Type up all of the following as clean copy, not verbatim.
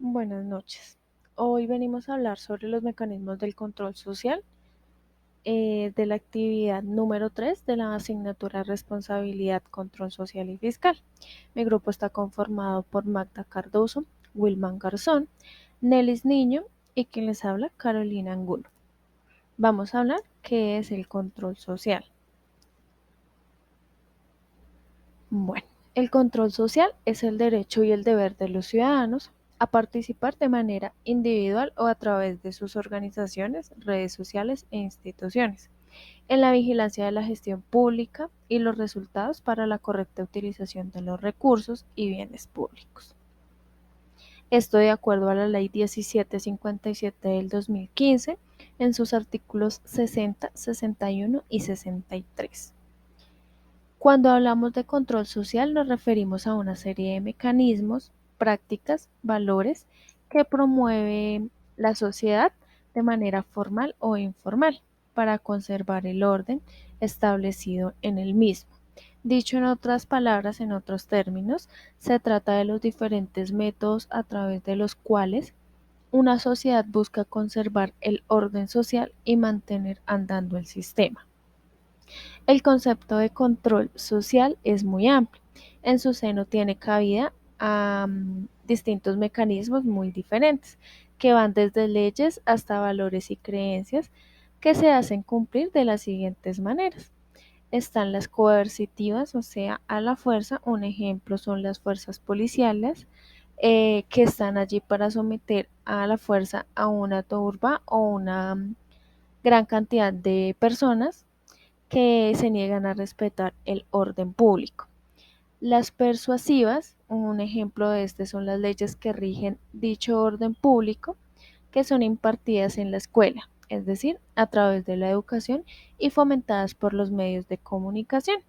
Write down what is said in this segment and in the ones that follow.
Buenas noches. Hoy venimos a hablar sobre los mecanismos del control social de la actividad número 3 de la asignatura Responsabilidad, Control Social y Fiscal. Mi grupo está conformado por Magda Cardoso, Wilman Garzón, Nelis Niño y quien les habla, Carolina Angulo. Vamos a hablar qué es el control social. Bueno, el control social es el derecho y el deber de los ciudadanos a participar de manera individual o a través de sus organizaciones, redes sociales e instituciones en la vigilancia de la gestión pública y los resultados para la correcta utilización de los recursos y bienes públicos. Esto de acuerdo a la Ley 1757 del 2015 en sus artículos 60, 61 y 63. Cuando hablamos de control social nos referimos a una serie de mecanismos, prácticas, valores que promueve la sociedad de manera formal o informal para conservar el orden establecido en el mismo. Dicho en otras palabras, en otros términos, se trata de los diferentes métodos a través de los cuales una sociedad busca conservar el orden social y mantener andando el sistema. El concepto de control social es muy amplio. En su seno tiene cabida a distintos mecanismos muy diferentes, que van desde leyes hasta valores y creencias que se hacen cumplir de las siguientes maneras. Están las coercitivas, o sea, a la fuerza. Un ejemplo son las fuerzas policiales, que están allí para someter a la fuerza a una turba o una gran cantidad de personas que se niegan a respetar el orden público. Las persuasivas, un ejemplo de este son las leyes que rigen dicho orden público, que son impartidas en la escuela, es decir, a través de la educación y fomentadas por los medios de comunicación.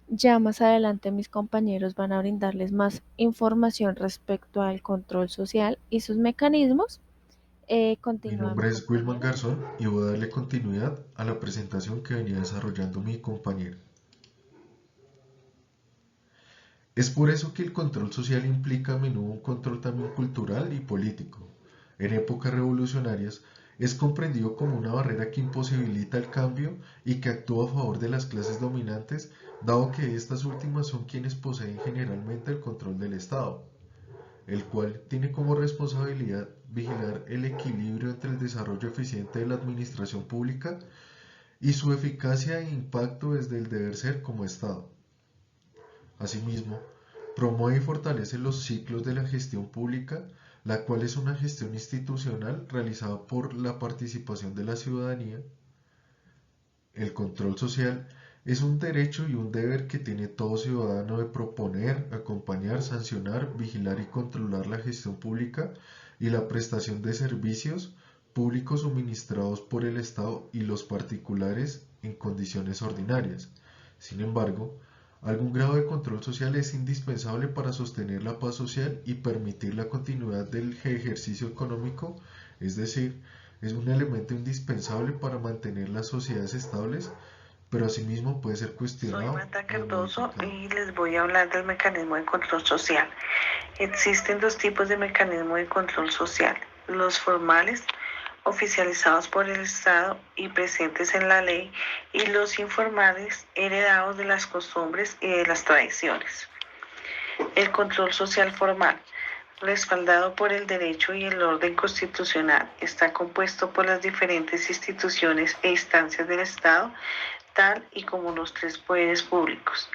Ya más adelante mis compañeros van a brindarles más información respecto al control social y sus mecanismos. Mi Continúa mi nombre es Wilman compañera. Garzón y voy a darle continuidad a la presentación que venía desarrollando mi compañero. Es por eso que el control social implica a menudo un control también cultural y político. En épocas revolucionarias es comprendido como una barrera que imposibilita el cambio y que actúa a favor de las clases dominantes, dado que estas últimas son quienes poseen generalmente el control del Estado, el cual tiene como responsabilidad vigilar el equilibrio entre el desarrollo eficiente de la administración pública y su eficacia e impacto desde el deber ser como Estado. Asimismo, promueve y fortalece los ciclos de la gestión pública, la cual es una gestión institucional realizada por la participación de la ciudadanía. El control social es un derecho y un deber que tiene todo ciudadano de proponer, acompañar, sancionar, vigilar y controlar la gestión pública y la prestación de servicios públicos suministrados por el Estado y los particulares en condiciones ordinarias. Sin embargo, algún grado de control social es indispensable para sostener la paz social y permitir la continuidad del ejercicio económico, es decir, es un elemento indispensable para mantener las sociedades estables, pero asimismo puede ser Soy cuestionado Marta o Cardoso modificado. y les voy a hablar del mecanismo de control social. Existen dos tipos de mecanismo de control social: los formales, oficializados por el Estado y presentes en la ley, y los informales, heredados de las costumbres y de las tradiciones. El control social formal, respaldado por el derecho y el orden constitucional, está compuesto por las diferentes instituciones e instancias del Estado, tal y como los tres poderes públicos: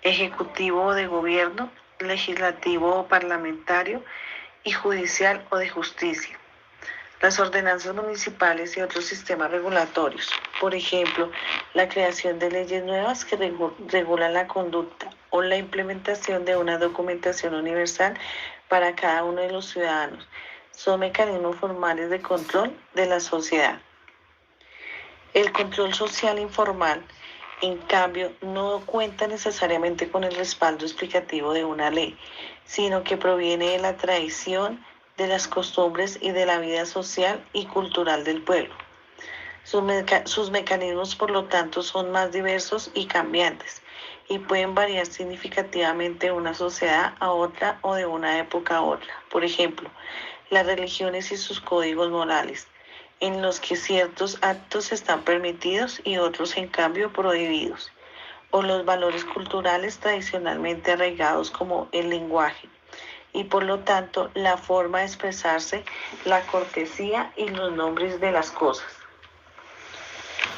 ejecutivo o de gobierno, legislativo o parlamentario, y judicial o de justicia. Las ordenanzas municipales y otros sistemas regulatorios, por ejemplo, la creación de leyes nuevas que regulan la conducta o la implementación de una documentación universal para cada uno de los ciudadanos, son mecanismos formales de control de la sociedad. El control social informal, en cambio, no cuenta necesariamente con el respaldo explicativo de una ley, sino que proviene de la tradición, de las costumbres y de la vida social y cultural del pueblo. Sus mecanismos, por lo tanto, son más diversos y cambiantes, y pueden variar significativamente de una sociedad a otra o de una época a otra. Por ejemplo, las religiones y sus códigos morales, en los que ciertos actos están permitidos y otros en cambio prohibidos, o los valores culturales tradicionalmente arraigados como el lenguaje, y por lo tanto la forma de expresarse, la cortesía y los nombres de las cosas.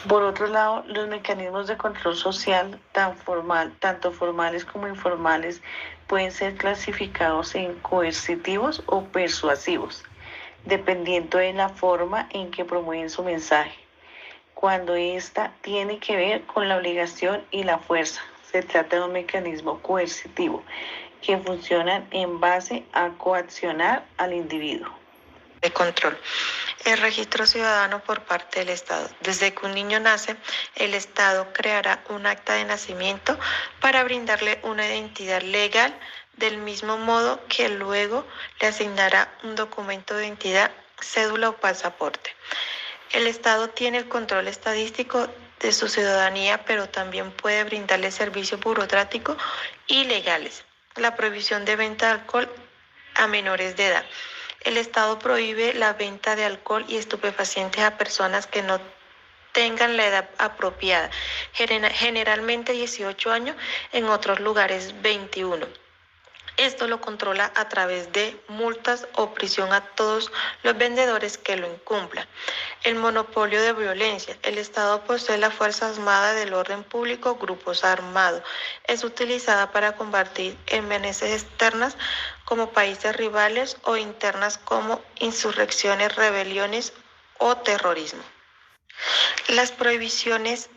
Por otro lado, los mecanismos de control social, tanto formales como informales, pueden ser clasificados en coercitivos o persuasivos, dependiendo de la forma en que promueven su mensaje. Cuando ésta tiene que ver con la obligación y la fuerza, se trata de un mecanismo coercitivo que funciona en base a coaccionar al individuo. De control. El registro ciudadano por parte del Estado. Desde que un niño nace, el Estado creará un acta de nacimiento para brindarle una identidad legal, del mismo modo que luego le asignará un documento de identidad, cédula o pasaporte. El Estado tiene el control estadístico de su ciudadanía, pero también puede brindarle servicios burocráticos y legales. La prohibición de venta de alcohol a menores de edad. El Estado prohíbe la venta de alcohol y estupefacientes a personas que no tengan la edad apropiada, generalmente 18 años, en otros lugares 21. Esto lo controla a través de multas o prisión a todos los vendedores que lo incumplan. El monopolio de violencia. El Estado posee la Fuerza Armada del Orden Público, grupos armados. Es utilizada para combatir amenazas externas como países rivales o internas como insurrecciones, rebeliones o terrorismo. Las prohibiciones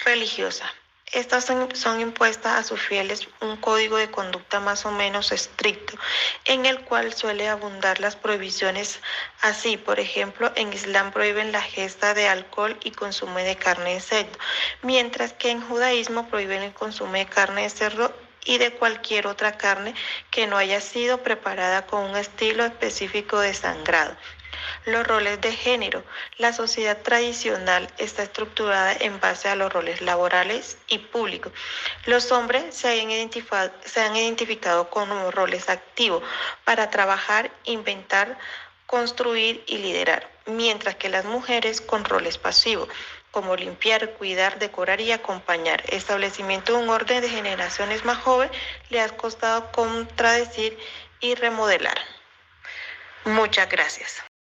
religiosas. Estas son impuestas a sus fieles un código de conducta más o menos estricto, en el cual suele abundar las prohibiciones. Así, por ejemplo, en Islam prohíben la ingesta de alcohol y consumo de carne de cerdo, mientras que en judaísmo prohíben el consumo de carne de cerdo y de cualquier otra carne que no haya sido preparada con un estilo específico de sangrado. Los roles de género. La sociedad tradicional está estructurada en base a los roles laborales y públicos. Los hombres se han identificado como roles activos para trabajar, inventar, construir y liderar, mientras que las mujeres con roles pasivos, como limpiar, cuidar, decorar y acompañar. Establecimiento de un orden de generaciones más jóvenes le ha costado contradecir y remodelar. Muchas gracias.